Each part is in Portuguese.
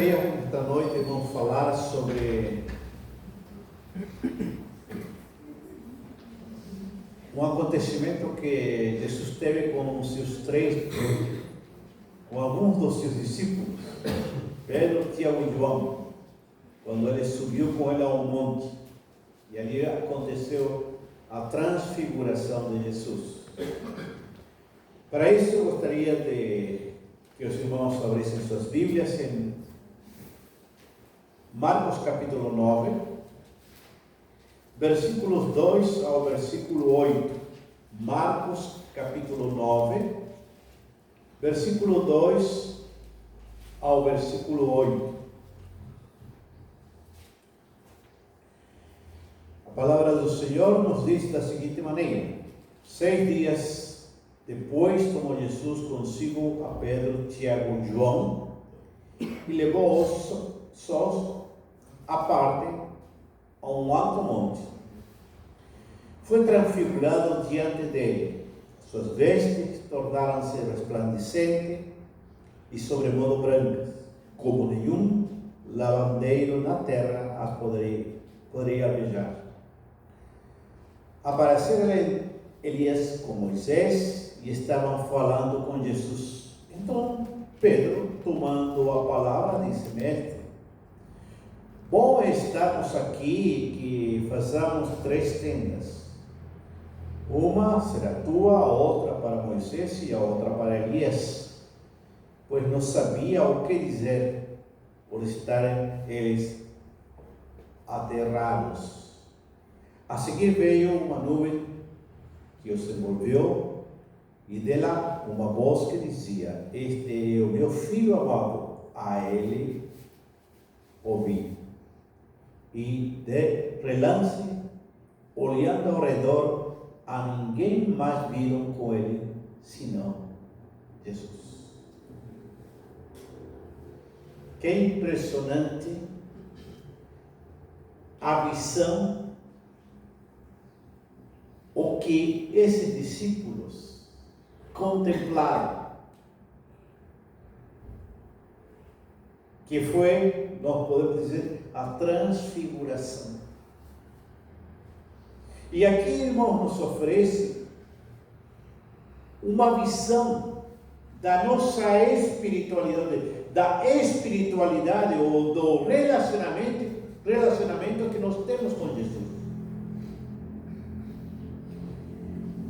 gostaria esta noite, irmãos, falar sobre um acontecimento que Jesus teve com alguns dos seus discípulos, Pedro, Tiago e João, quando ele subiu com ele ao monte, e ali aconteceu a transfiguração de Jesus. Para isso, eu gostaria de que os irmãos abrissem suas Bíblias em Marcos capítulo 9, versículos 2 ao versículo 8. Marcos capítulo 9, versículo 2 ao versículo 8. A palavra do Senhor nos diz da seguinte maneira: 6 dias depois tomou Jesus consigo a Pedro, Tiago e João e levou-os sós à parte a um alto monte. Foi transfigurado diante dele. Suas vestes tornaram-se resplandecentes e sobremodo brancas, como nenhum lavandeiro na terra as poderia alvejar. Apareceram Elias com Moisés e estavam falando com Jesus. Então Pedro, tomando a palavra, disse: Mestre, bom é estarmos aqui, que façamos 3 tendas. Uma será tua, a outra para Moisés e a outra para Elias, pois não sabia o que dizer, por estarem eles aterrados. A seguir veio uma nuvem que os envolveu, e dela uma voz que dizia: Este é o meu filho amado, a ele ouvi. E de relance, olhando ao redor, a ninguém mais viram com ele, senão Jesus. Que impressionante a visão, o que esses discípulos contemplaram, que foi, nós podemos dizer, a transfiguração. E aqui, irmãos, nos oferece uma visão da nossa espiritualidade ou do relacionamento que nós temos com Jesus.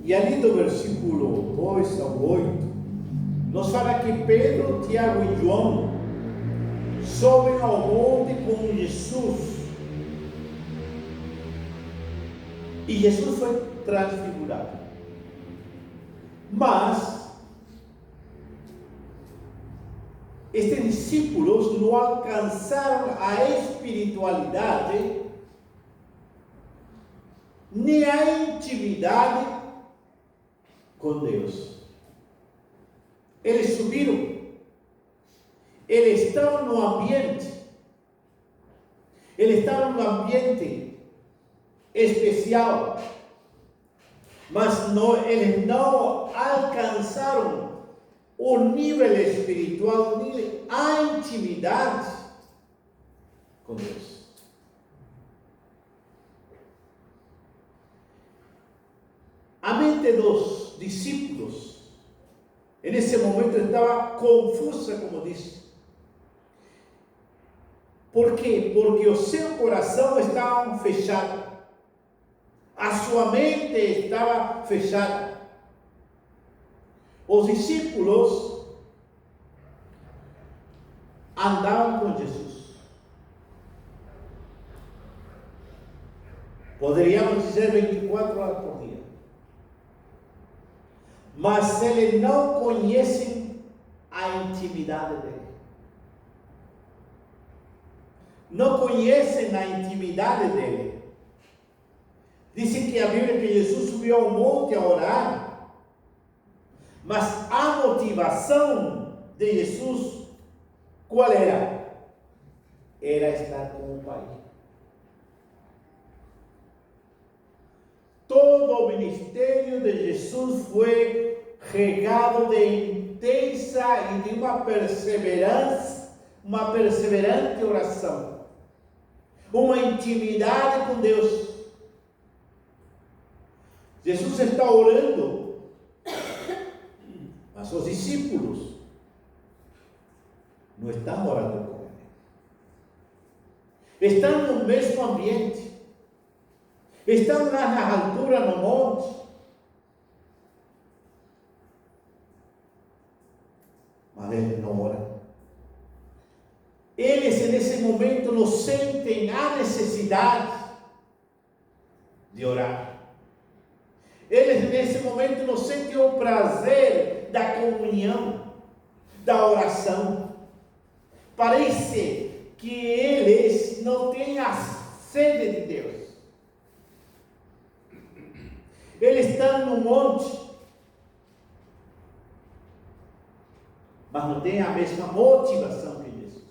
E ali do versículo 2 ao 8, nos fala que Pedro, Tiago e João sobem ao monte com Jesus. E Jesus foi transfigurado. Mas estes discípulos não alcançaram a espiritualidade nem a intimidade com Deus. Eles subiram, eles estavam no ambiente, especial, mas eles não alcançaram o nível espiritual, nem a intimidade com Deus. A mente dos discípulos, nesse momento, estava confusa, como disse. Por quê? Porque o seu coração estava fechado. A sua mente estava fechada. Os discípulos andavam com Jesus. Poderíamos dizer 24 horas por dia. Mas eles não conhecem a intimidade dele. Não conhecem a intimidade dele. Dizem que a Bíblia que Jesus subiu ao monte a orar, mas a motivação de Jesus, qual era? Era estar com o Pai. Todo o ministério de Jesus foi regado de intensa e de uma perseverança uma perseverante oração, uma intimidade com Deus. Jesus está orando, mas os discípulos não estão orando com Ele. Estão no mesmo ambiente, estão lá na altura, no monte, mas Ele não ora. Eles nesse momento não sentem a necessidade de orar. Eles nesse momento não sentem o prazer da comunhão, da oração. Parece que eles não têm a sede de Deus. Eles estão no monte, mas não têm a mesma motivação que Jesus.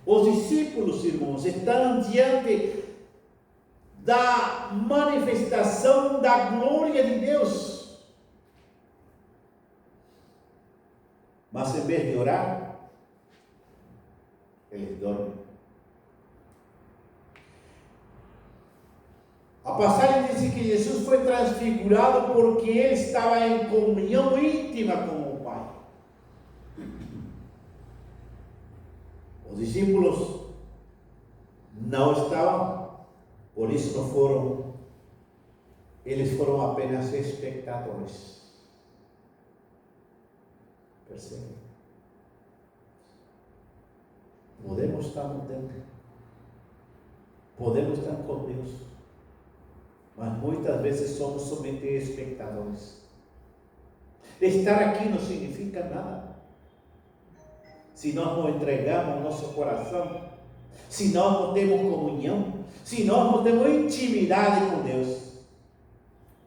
Os discípulos, irmãos, estão diante da manifestação da glória de Deus, mas em vez de orar, eles dormem. A passagem diz que Jesus foi transfigurado porque ele estava em comunhão íntima com o Pai. Os discípulos não estavam, por isso não foram, eles foram apenas espectadores. Percebe? Podemos estar no templo, podemos estar com Deus, mas muitas vezes somos somente espectadores. Estar aqui não significa nada se nós não entregamos nosso coração, se nós não temos comunhão, se nós não temos intimidade com Deus.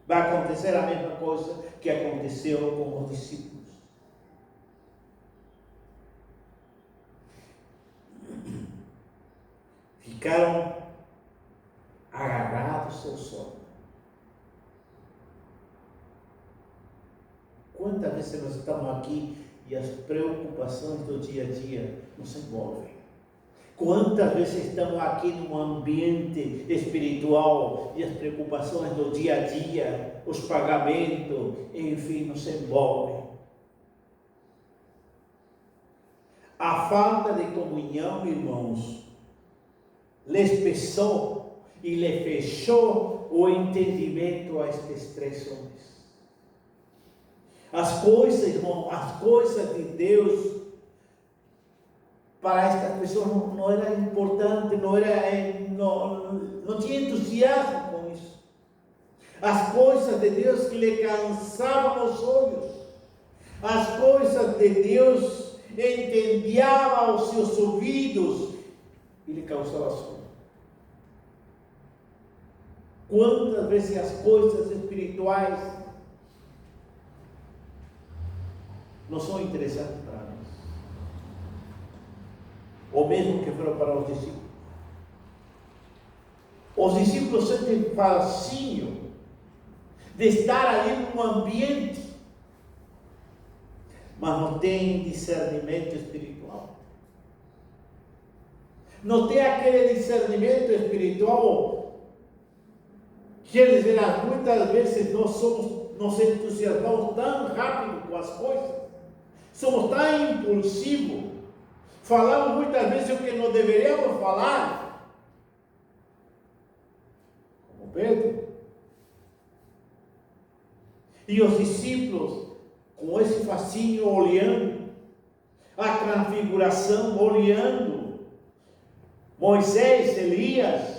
Vai acontecer a mesma coisa que aconteceu com os discípulos. Ficaram agarrados ao sono. Quantas vezes nós estamos aqui e as preocupações do dia a dia nos envolvem? Quantas vezes estamos aqui num ambiente espiritual e as preocupações do dia a dia, os pagamentos, enfim, nos envolvem? A falta de comunhão, irmãos, lhes pesou e lhe fechou o entendimento a estes três homens. As coisas, irmão, as coisas de Deus para estas pessoas não era importante, não tinha entusiasmo com isso. As coisas de Deus que lhe cansavam os olhos, as coisas de Deus entediavam os seus ouvidos e lhe causavam sono. Quantas vezes as coisas espirituais não são interessantes para nós? Ou mesmo que foram para os discípulos. Os discípulos sentem fascínio de estar ali num ambiente, mas não têm discernimento espiritual. Não tem aquele discernimento espiritual. Quer dizer, muitas vezes nós nos entusiasmamos tão rápido com as coisas, somos tão impulsivos, falamos muitas vezes o que não deveríamos falar, como Pedro. E os discípulos, com esse fascínio, olhando a transfiguração, olhando Moisés, Elias,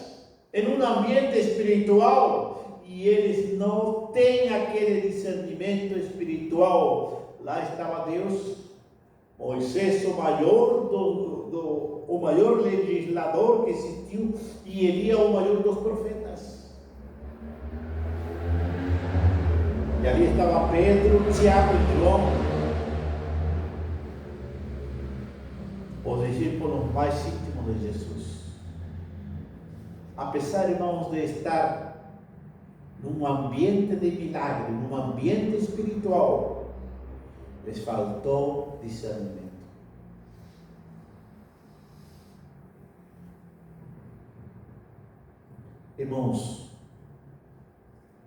em um ambiente espiritual, e eles não têm aquele discernimento espiritual. Lá estava Deus, Moisés, o maior legislador que existiu, e Elias, o maior dos profetas. E ali estava Pedro, Tiago e João, os discípulos mais íntimos de Jesus. Apesar, irmãos, de estar num ambiente de milagre, num ambiente espiritual, les faltou discernimento. Irmãos,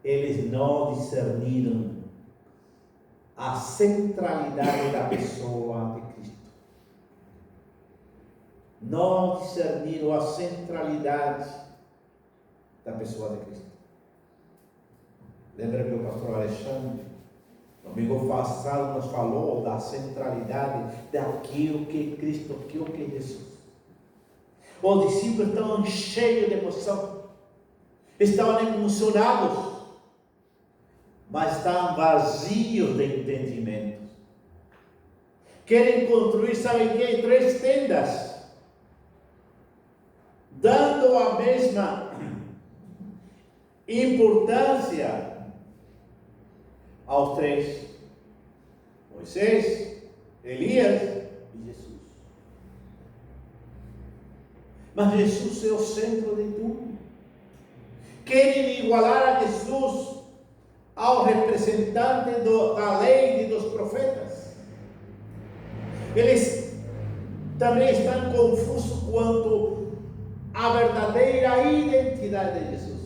eles não discerniram a centralidade da pessoa de Cristo. Não discerniram a centralidade da pessoa de Cristo. Lembra que o pastor Alexandre, domingo passado, nos falou da centralidade daquilo que Cristo, aquilo que é Jesus. Os discípulos estavam cheios de emoção, estavam emocionados, mas estavam vazios de entendimento. Querem construir, sabe o que? 3 tendas, dando a mesma importância aos 3: Moisés, Elias e Jesus. Mas Jesus é o centro de tudo. Querem igualar a Jesus ao representante da lei e dos profetas. Eles também estão confusos quanto à verdadeira identidade de Jesus.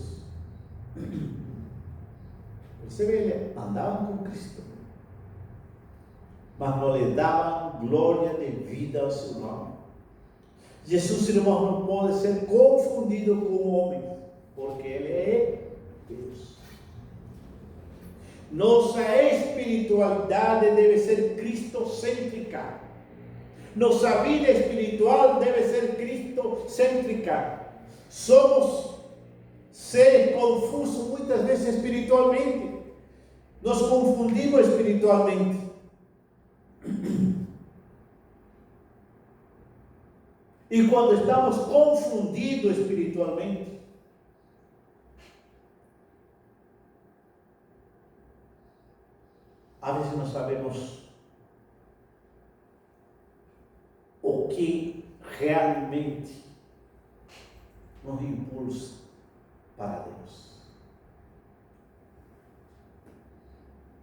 Você vê, eles andavam com Cristo, mas não lhe davam glória devida ao seu nome. Jesus, irmão, não pode ser confundido com o homem, porque ele é Deus. Nossa espiritualidade deve ser cristocêntrica. Nossa vida espiritual deve ser cristocêntrica. Somos seres confusos muitas vezes espiritualmente. Nos confundimos espiritualmente. E quando estamos confundidos espiritualmente, às vezes não sabemos o que realmente nos impulsa para Deus.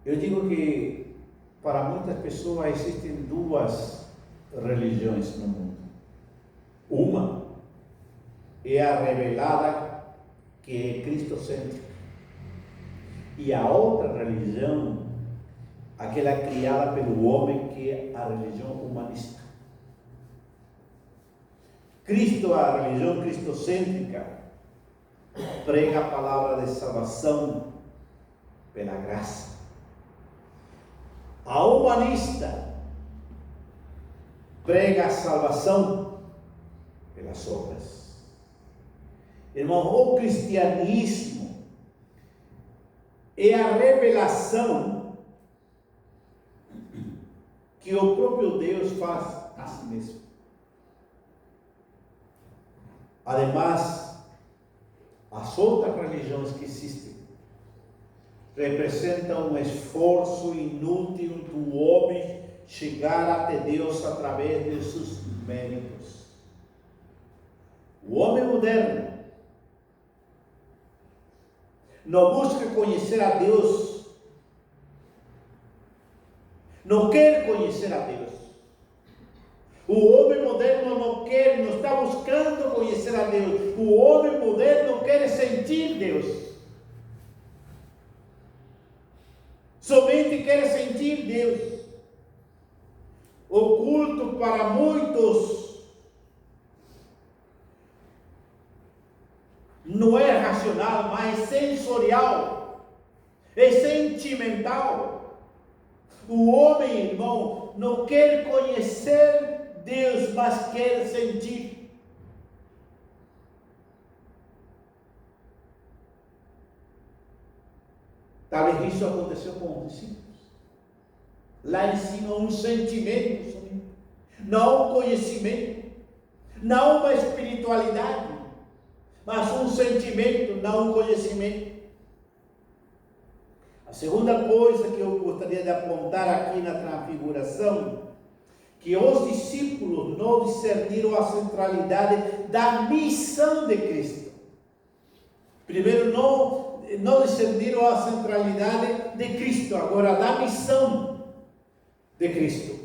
Eu digo que para muitas pessoas existem 2 religiões no mundo. Uma é a revelada, que é cristocêntrica, e a outra religião, aquela criada pelo homem, que é a religião humanista. Cristo, a religião cristocêntrica, prega a palavra de salvação pela graça. A humanista prega a salvação pelas obras. Irmão, o cristianismo é a revelação que o próprio Deus faz a si mesmo. Ademais, as outras religiões que existem representam um esforço inútil do homem chegar até Deus através de seus méritos. O homem moderno não busca conhecer a Deus, não quer conhecer a Deus. O homem moderno não está buscando conhecer a Deus. O homem moderno quer sentir Deus. Somente quer sentir Deus. O culto para muitos não é racional, mas sensorial, é sentimental. O homem, irmão, não quer conhecer Deus, mas quer sentir. Talvez isso aconteceu com os discípulos. Lá em cima, um sentimento somente, não um conhecimento, não uma espiritualidade, mas um sentimento, não um conhecimento. A segunda coisa que eu gostaria de apontar aqui na transfiguração, que os discípulos não discerniram a centralidade da missão de Cristo. Primeiro, não discerniram a centralidade de Cristo, agora da missão de Cristo.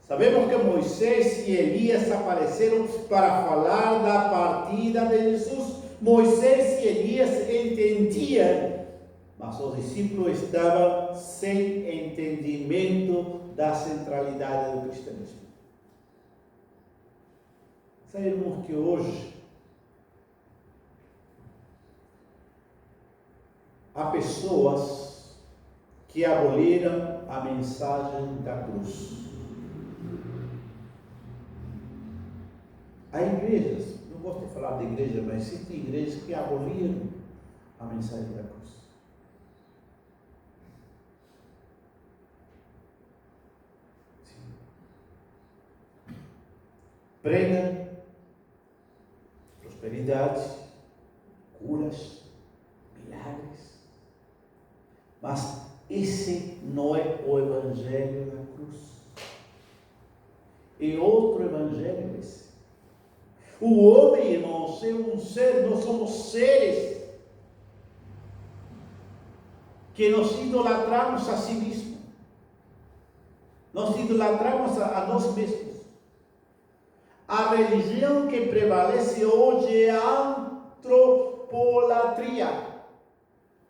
Sabemos que Moisés e Elias apareceram para falar da partida de Jesus Moisés e Elias entendiam, mas os discípulos estavam sem entendimento da centralidade do cristianismo. Sabemos que hoje há pessoas que aboliram a mensagem da cruz. Há igrejas, não gosto de falar de igreja, mas existem igrejas que aboliram a mensagem da cruz. Sim. Pregam prosperidade, curas, milagres, mas esse não é o evangelho da cruz. É outro evangelho esse. O homem, irmãos, é um ser, nós somos seres que nos idolatramos a si mesmos. Nós idolatramos a nós mesmos. A religião que prevalece hoje é a antropolatria,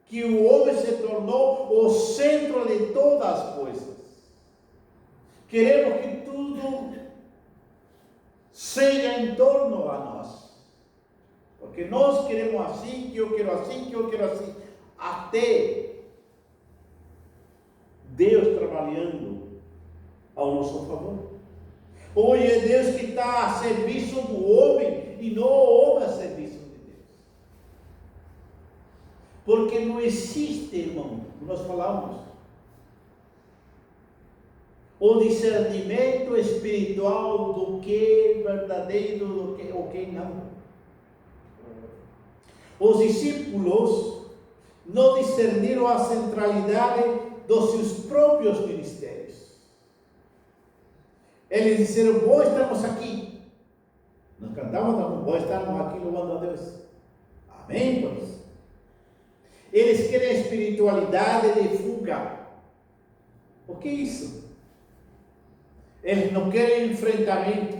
que o homem se tornou o centro de todas as coisas. Queremos que tudo seja em torno a nós, porque nós queremos assim, que eu quero assim, que eu quero assim, até Deus trabalhando ao nosso favor. Hoje é Deus que está a serviço do homem e não o homem a serviço de Deus, porque não existe, irmão, nós falamos, o discernimento espiritual do que é verdadeiro, do que o que não. Os discípulos não discerniram a centralidade dos seus próprios ministérios. Eles disseram: bom, estamos aqui. Nós cantamos: bom, estamos aqui louvando a Deus. Amém, pois. Eles querem a espiritualidade de fuga. O que é isso? Eles não querem enfrentamento.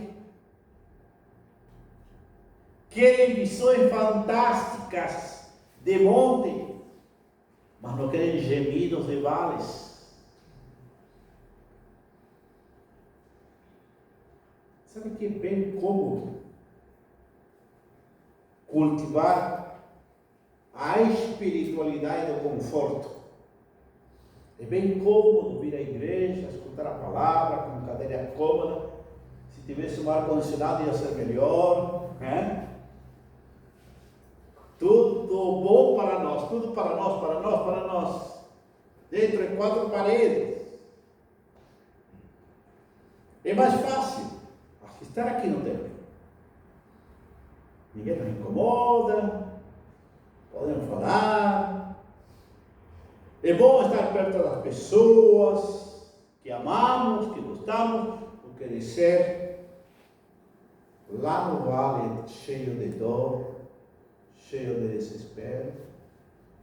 Querem visões fantásticas de monte, mas não querem gemidos de vales. Sabe que é bem cômodo cultivar a espiritualidade do conforto. É bem cômodo vir à igreja, escutar a palavra com cadeira cômoda. Se tivesse um ar-condicionado ia ser melhor, né? Tudo bom para nós, tudo para nós, para nós, para nós. Dentro de quatro paredes. É mais fácil estar aqui no templo. Ninguém nos incomoda, podemos falar. É bom estar perto das pessoas que amamos, que gostamos, do que descer lá no vale cheio de dor, cheio de desespero,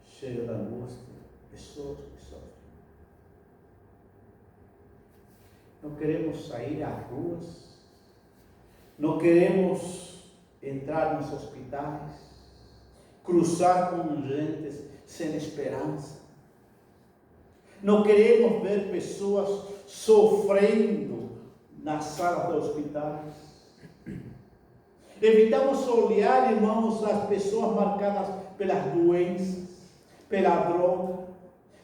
cheio de angústia, pessoas que sofrem. Não queremos sair às ruas, não queremos entrar nos hospitais, cruzar com gente sem esperança. Não queremos ver pessoas sofrendo nas salas de hospitais. Evitamos olhar, irmãos, as pessoas marcadas pelas doenças, pela droga.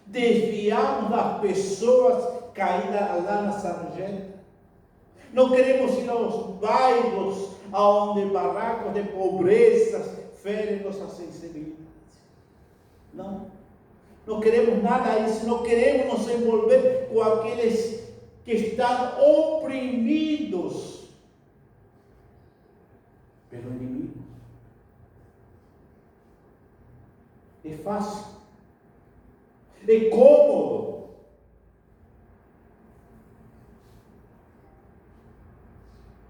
Desviamos das pessoas caídas lá na sarjeta. Não queremos ir aos bairros onde barracos de pobreza ferem nossa sensibilidade. Não queremos nada disso, não queremos nos envolver com aqueles que estão oprimidos pelo inimigo. É fácil, é cômodo.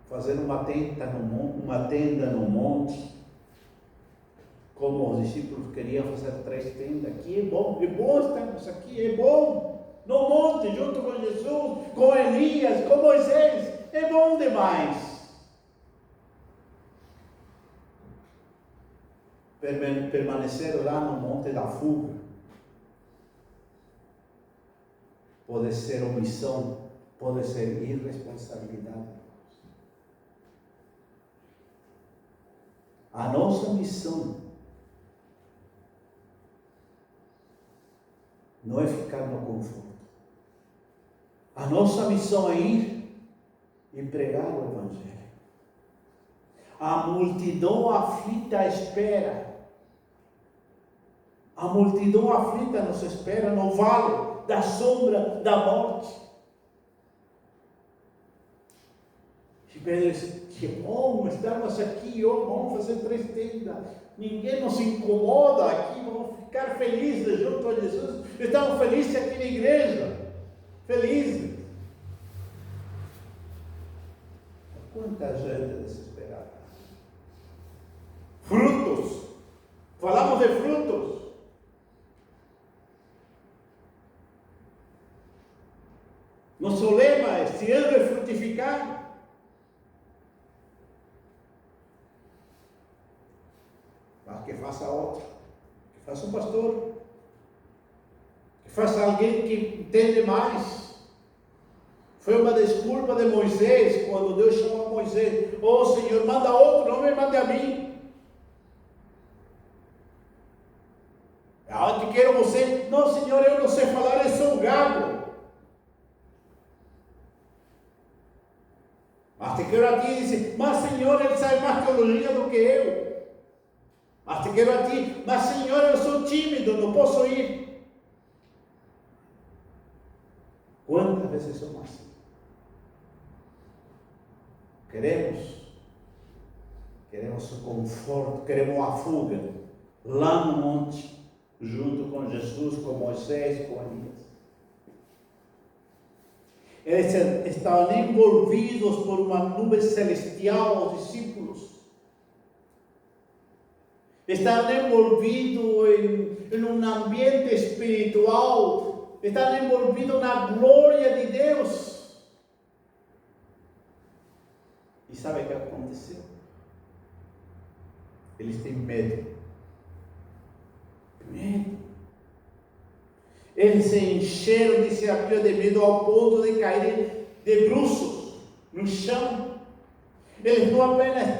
Fazer uma tenda no monte, como os discípulos queriam fazer 3 tendas. Aqui é bom estarmos aqui, é bom. No monte, junto com Jesus, com Elias, com Moisés, é bom demais. permanecer lá no monte da fuga pode ser omissão, pode ser irresponsabilidade. A nossa missão não é ficar no conforto. A nossa missão é ir e pregar o Evangelho. A multidão aflita espera. A multidão aflita nos espera no vale da sombra da morte. E Pedro diz, que bom, estamos aqui, vamos fazer 3 tendas. Ninguém nos incomoda aqui, vamos ficar felizes junto a Jesus. Estamos felizes aqui na igreja. Felizes. Quanta gente desesperada. Frutos. Falamos de frutos. Nosso lema este ano é frutificar. Mas que faça outro. Que faça um pastor. Que faça alguém que entende mais. Foi uma desculpa de Moisés, quando Deus chamou Moisés. Oh Senhor, manda outro, não me mande a mim. Ah, que quero você. Não, Senhor, eu não sei falar, eu sou gago. Mas te quero a ti, e diz, mas Senhor, ele sabe mais teologia do que eu. Mas te quero a ti, mas Senhor, eu sou tímido, não posso ir. Quantas vezes somos assim? Queremos o conforto, queremos a fuga, lá no monte, junto com Jesus, com Moisés, com Elias. Eles estavam envolvidos por uma nuvem celestial, os discípulos. Estavam envolvidos em um ambiente espiritual. Estavam envolvidos na glória de Deus. E sabe o que aconteceu? Eles têm medo. Medo. Eles se encheram de desafio de medo ao ponto de cair de bruços no chão. Eles não apenas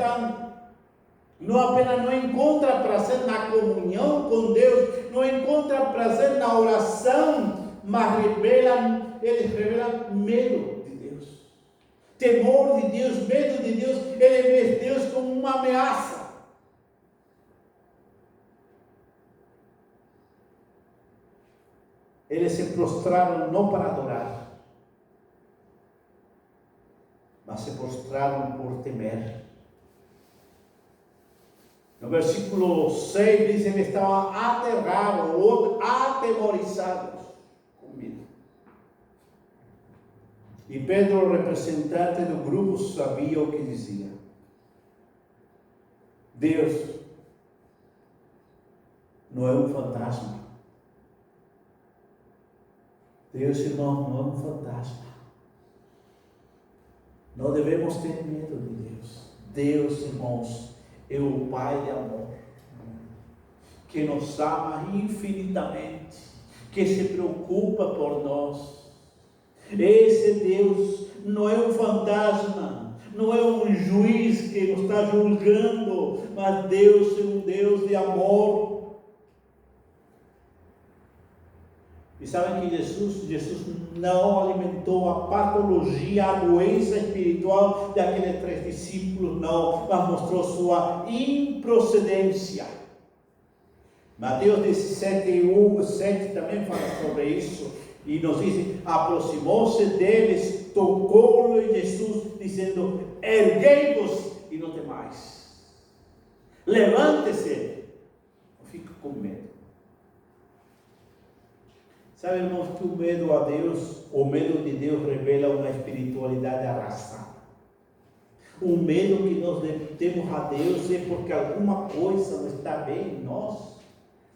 não encontram prazer na comunhão com Deus, não encontram prazer na oração, mas eles revelam medo de Deus, temor de Deus, medo de Deus. Ele vê Deus como uma ameaça. Eles se prostraram não para adorar, mas se prostraram por temer. No versículo 6 diz: eles estavam aterrados ou atemorizados com medo. E Pedro, o representante do grupo, sabia o que dizia. Deus não é um fantasma. Deus, irmão, não é um fantasma. Não devemos ter medo de Deus. Deus, irmãos, é o Pai de amor, que nos ama infinitamente, que se preocupa por nós. Esse Deus não é um fantasma, não é um juiz que nos está julgando, mas Deus é um Deus de amor. E sabem que Jesus não alimentou a patologia, a doença espiritual daqueles 3 discípulos, não, mas mostrou sua improcedência. Mateus 17:7 também fala sobre isso, e nos diz: aproximou-se deles, tocou-lhe Jesus, dizendo: erguei-vos e não temais. Levante-se, não fique com medo. Sabe, irmãos, que o medo a Deus, o medo de Deus revela uma espiritualidade arrasada. O medo que nós temos a Deus é porque alguma coisa não está bem em nós.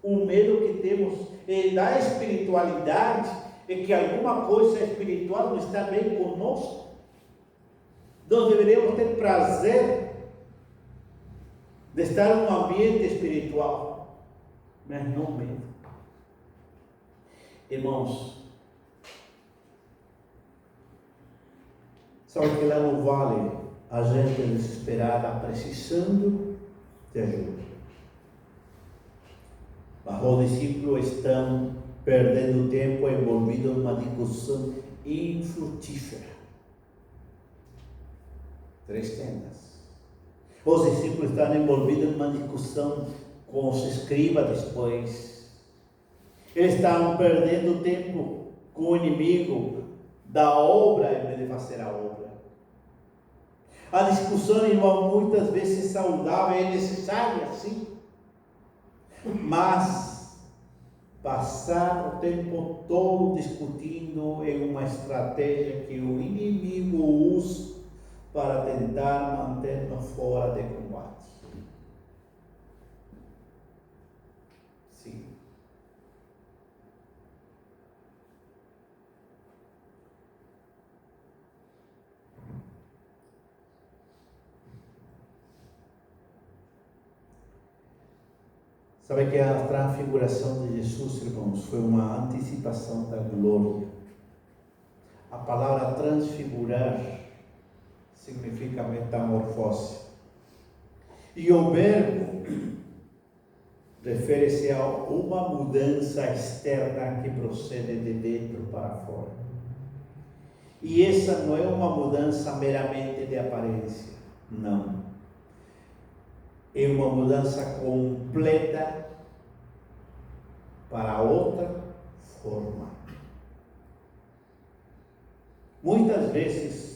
O medo que temos da espiritualidade é que alguma coisa espiritual não está bem conosco. Nós deveríamos ter prazer de estar em um ambiente espiritual, mas não medo. Irmãos, sabe que lá no vale a gente desesperada precisando de ajuda. Mas os discípulos estão perdendo tempo envolvidos em uma discussão infrutífera. 3 tendas. Os discípulos estão envolvidos em uma discussão com os escribas depois. Eles estavam perdendo tempo com o inimigo da obra em vez de fazer a obra. A discussão, irmão, muitas vezes é saudável, é necessária, sim. Mas passar o tempo todo discutindo é uma estratégia que o inimigo usa para tentar manter-nos fora de combate. Sim. Sabe que a transfiguração de Jesus, irmãos, foi uma antecipação da glória. A palavra transfigurar significa metamorfose. E o verbo refere-se a uma mudança externa que procede de dentro para fora. E essa não é uma mudança meramente de aparência, não. É uma mudança completa para outra forma. Muitas vezes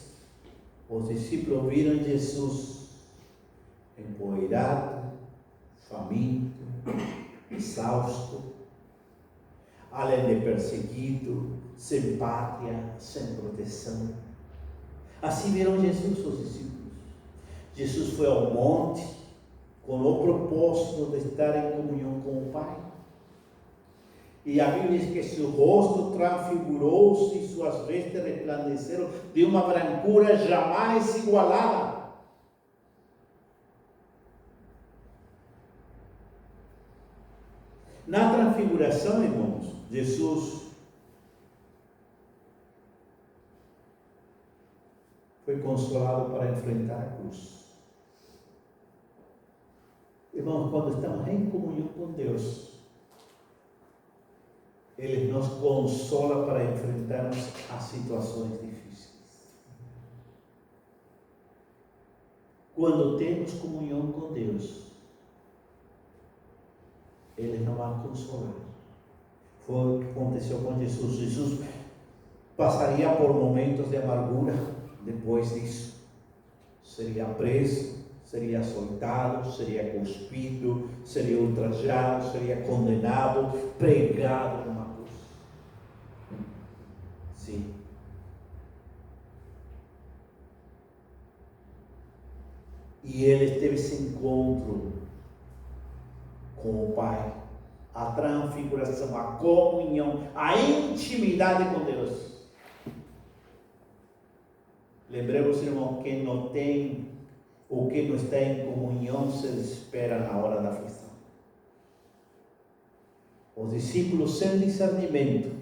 os discípulos viram Jesus empoeirado, faminto, exausto, além de perseguido, sem pátria, sem proteção. Assim viram Jesus os discípulos. Jesus foi ao monte com o propósito de estar em comunhão com o Pai. E a Bíblia diz que seu rosto transfigurou-se e suas vestes resplandeceram de uma brancura jamais igualada. Na transfiguração, irmãos, Jesus foi consolado para enfrentar a cruz. Irmãos, quando estamos em comunhão com Deus, Ele nos consola para enfrentarmos as situações difíceis. Quando temos comunhão com Deus, Ele nos vai consolar. Foi o que aconteceu com Jesus. Jesus passaria por momentos de amargura depois disso. Seria preso, seria açoitado, seria cuspido, seria ultrajado, seria condenado, pregado numa cruz. Sim. E ele teve esse encontro com o Pai, a transfiguração, a comunhão, a intimidade com Deus. Lembremos, irmão, que não tem, o que não está em comunhão se desespera na hora da aflição. Os discípulos, sem discernimento,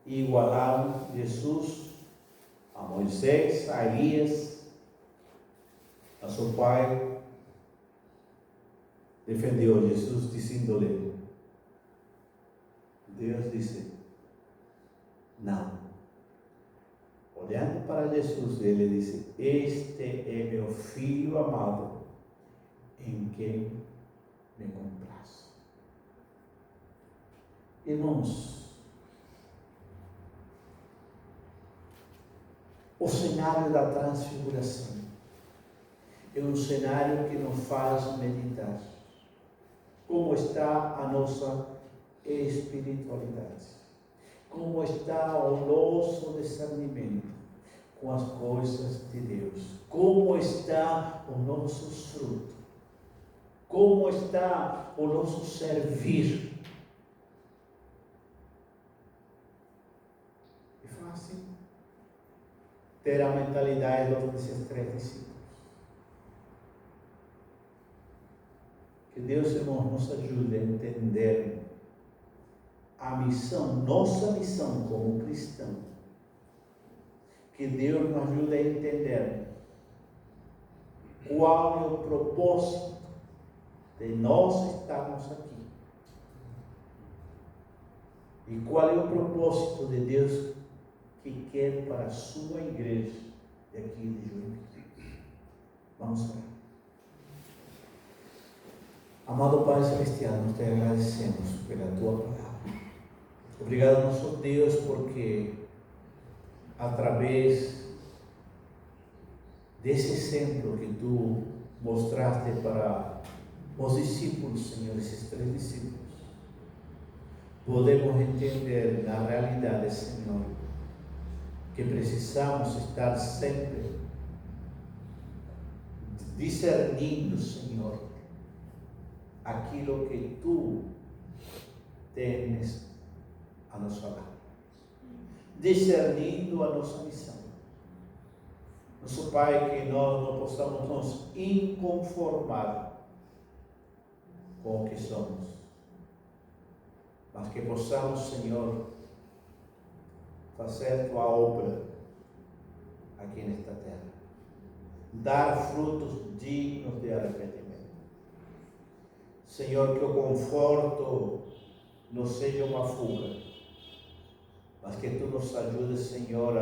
igualaram Jesus a Moisés, a Elias, a seu pai. Defendeu Jesus, dizendo-lhe, Deus disse, não. Olhando para Jesus, ele disse, este é meu filho amado, em quem me comprazo. Irmãos, o cenário da transfiguração é um cenário que nos faz meditar como está a nossa espiritualidade, como está o nosso discernimento com as coisas de Deus, como está o nosso fruto, como está o nosso servir. É fácil ter a mentalidade desses 3 discípulos. Que Deus, irmãos, nos ajude a entender a missão, nossa missão como cristão. Que Deus nos ajude a entender qual é o propósito de nós estarmos aqui. E qual é o propósito de Deus que quer para a sua igreja de aqui de Joinville. Vamos orar. Amado Pai Celestial, nós te agradecemos pela tua palavra. Obrigado, nosso Deus, porque através desse exemplo que tu mostraste para os discípulos, Senhor, esses 3 discípulos, podemos entender na realidade, Senhor, que precisamos estar sempre discernindo, Senhor, aquilo que tu tens a nos falar, discernindo a nossa missão. Nosso Pai, que nós não possamos nos inconformar com o que somos, mas que possamos, Senhor, fazer tua obra aqui nesta terra, dar frutos dignos de arrependimento. Senhor, que o conforto não seja uma fuga, mas que tu nos ajudes, Senhor,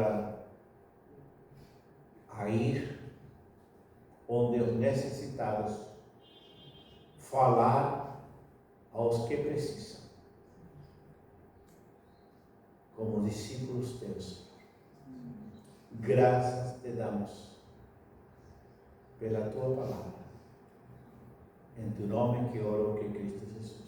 a ir onde os necessitados, falar aos que precisam, como discípulos teus. Graças te damos pela tua palavra. Em teu nome que oro, que Cristo Jesus.